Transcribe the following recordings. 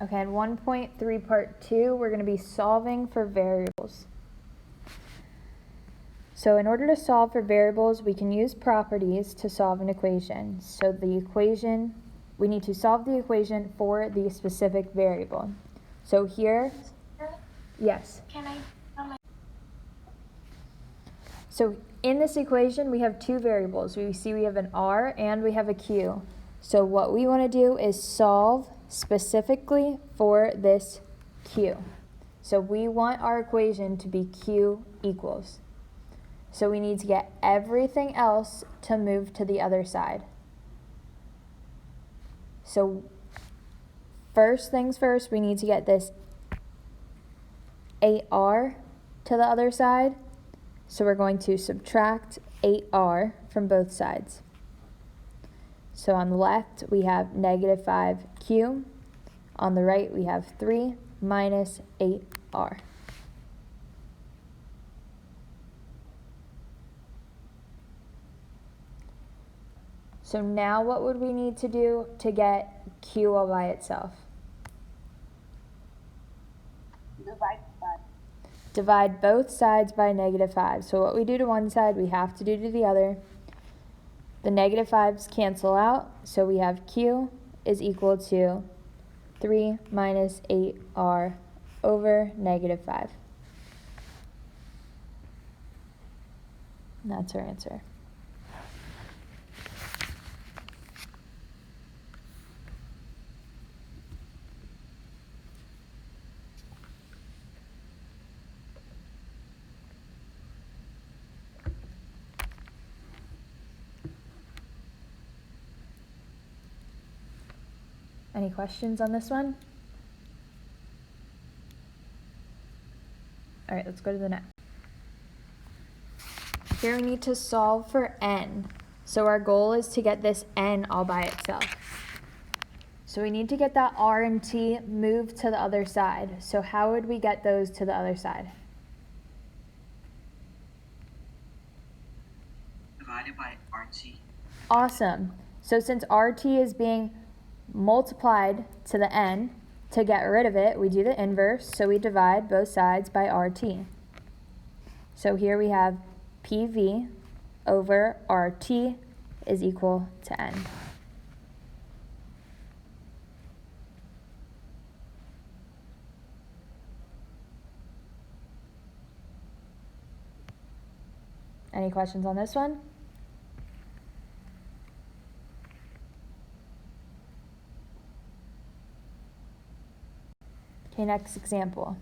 Okay, in 1.3 part 2, we're going to be solving for variables. So in order to solve for variables, we can use properties to solve an equation. So we need to solve the equation for the specific variable. So here, yes. So in this equation, we have two variables. We see we have an r and we have a q. So what we want to do is solve specifically for this q. So we want our equation to be q equals. So we need to get everything else to move to the other side. So first things first, we need to get this AR to the other side. So we're going to subtract 8r from both sides. So on the left, we have negative 5q. On the right, we have 3 minus 8r. So now what would we need to do to get q all by itself? Divide both sides by negative 5. So what we do to one side, we have to do to the other. The negative 5's cancel out, so we have q is equal to 3 minus 8r over negative 5. And that's our answer. Any questions on this one? All right, let's go to the next. Here we need to solve for n. So our goal is to get this n all by itself. So we need to get that r and t moved to the other side. So how would we get those to the other side? Divided by RT. Awesome. So since RT is being multiplied to the n, to get rid of it, we do the inverse, so we divide both sides by RT. So here we have PV over RT is equal to n. Any questions on this one? Okay, next example.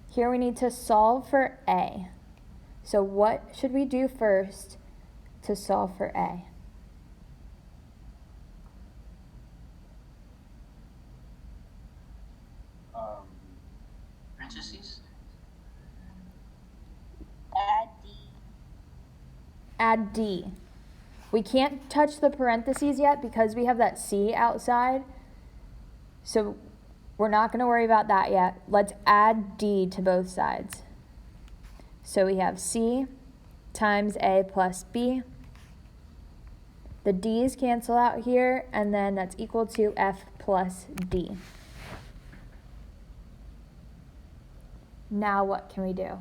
Here we need to solve for A. So what should we do first to solve for A? Parentheses? Add D. We can't touch the parentheses yet because we have that C outside. So we're not going to worry about that yet. Let's add D to both sides. So we have C times A plus B. The D's cancel out here, and then that's equal to F plus D. Now what can we do?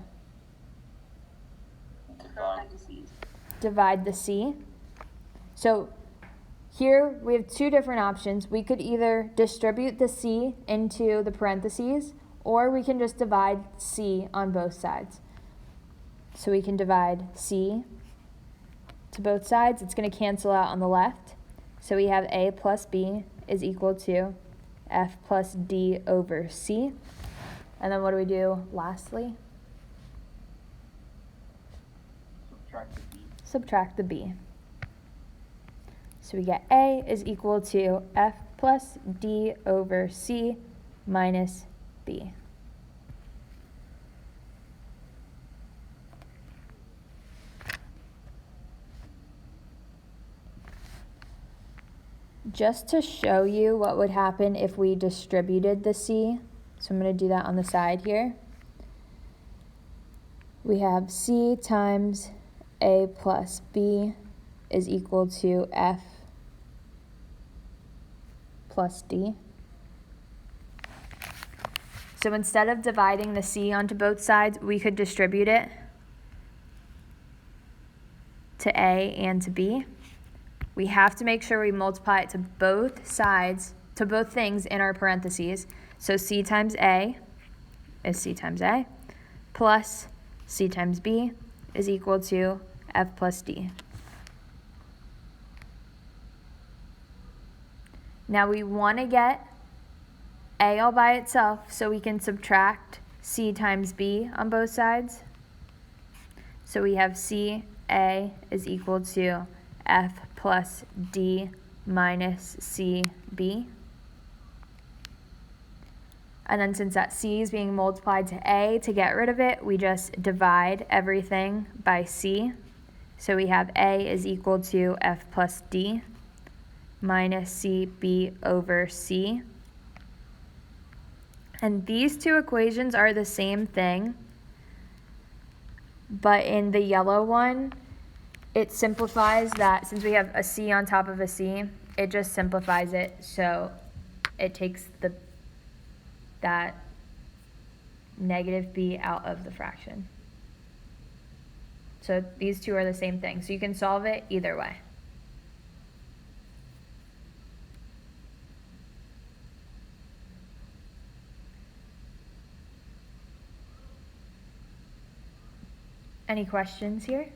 Divide the C. So here we have two different options. We could either distribute the C into the parentheses, or we can just divide C on both sides. So we can divide C to both sides. It's going to cancel out on the left. So we have A plus B is equal to F plus D over C. And then what do we do lastly? Subtract the B. So we get A is equal to F plus D over C minus B. Just to show you what would happen if we distributed the C, so I'm going to do that on the side here. We have C times A plus B is equal to F plus D. So instead of dividing the c onto both sides, we could distribute it to a and to b. We have to make sure we multiply it to both sides, to both things in our parentheses. So c times a is c times a, plus c times b is equal to f plus d. Now we want to get a all by itself, so we can subtract c times b on both sides. So we have c a is equal to f plus d minus c b. And then since that c is being multiplied to a, to get rid of it, we just divide everything by c. So we have a is equal to f plus d minus cb over c. And these two equations are the same thing, but in the yellow one, it simplifies that. Since we have a c on top of a c, it just simplifies it, so it takes that negative b out of the fraction. So these two are the same thing, so you can solve it either way. Any questions here?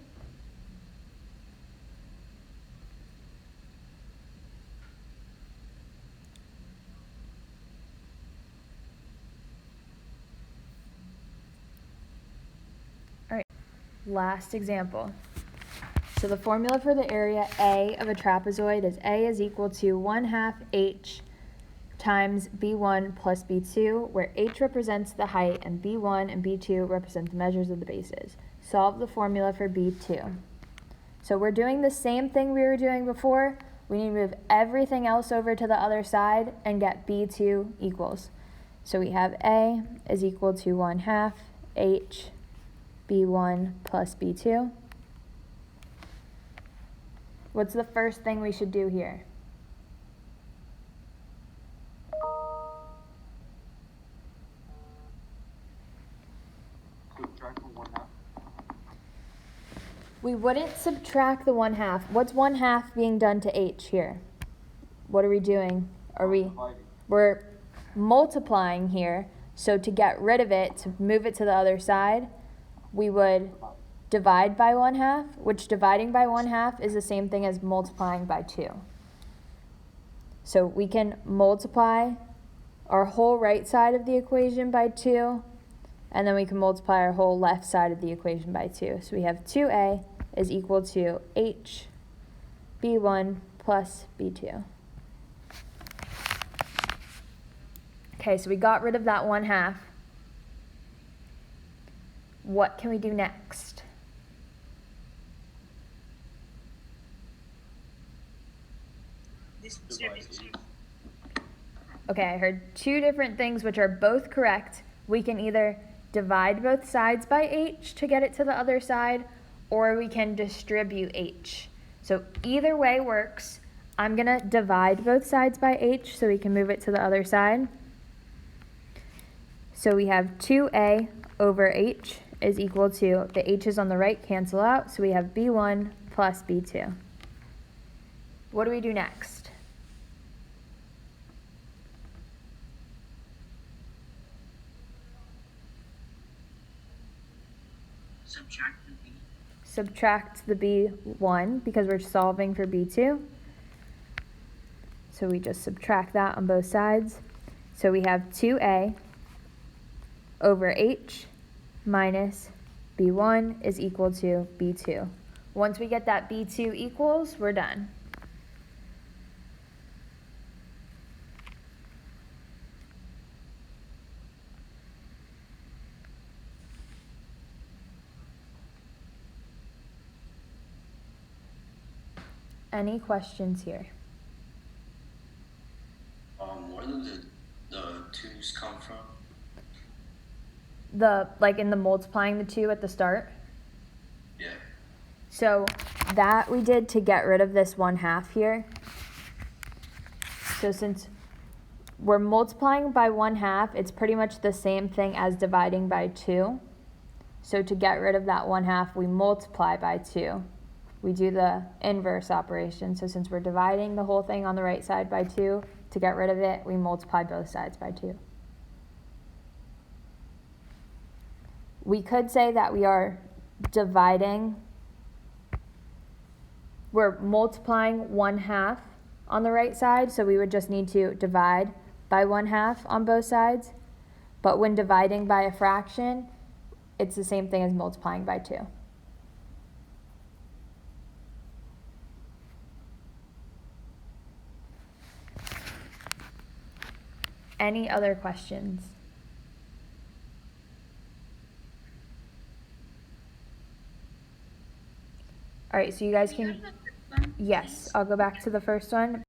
All right, last example. So the formula for the area A of a trapezoid is A is equal to 1/2 h times b1 plus b2, where h represents the height and b1 and b2 represent the measures of the bases. Solve the formula for b2. So we're doing the same thing we were doing before. We need to move everything else over to the other side and get b2 equals. So we have A is equal to 1/2 h b1 plus b2. What's the first thing we should do here? Subtract from 1/2. We wouldn't subtract the 1/2. What's 1/2 being done to h here? What are we doing? We're multiplying here. So to get rid of it, to move it to the other side, we would divide by 1/2, which dividing by 1/2 is the same thing as multiplying by 2. So we can multiply our whole right side of the equation by 2, and then we can multiply our whole left side of the equation by 2. So we have 2a is equal to h b1 plus b2. Okay, so we got rid of that 1/2. What can we do next? Okay, I heard two different things which are both correct. We can either divide both sides by h to get it to the other side, or we can distribute h. So either way works. I'm going to divide both sides by h so we can move it to the other side. So we have 2a over h is equal to, the h's on the right cancel out, so we have b1 plus b2. What do we do next? Subtract the b. Subtract the b1 because we're solving for b2. So we just subtract that on both sides. So we have 2a over h minus b1 is equal to b2. Once we get that b2 equals, we're done. Any questions here? Where did the twos come from? Like in the multiplying the 2 at the start? Yeah. So that we did to get rid of this 1/2 here. So since we're multiplying by 1/2. It's pretty much the same thing as dividing by 2. So to get rid of that 1/2, we multiply by 2. We do the inverse operation. So since we're dividing the whole thing on the right side by 2, to get rid of it, we multiply both sides by 2. We could say that we are we're multiplying 1/2 on the right side, so we would just need to divide by 1/2 on both sides. But when dividing by a fraction, it's the same thing as multiplying by 2. Any other questions? All right, so you guys Can you can, go to the first one, yes, please? I'll go back to the first one.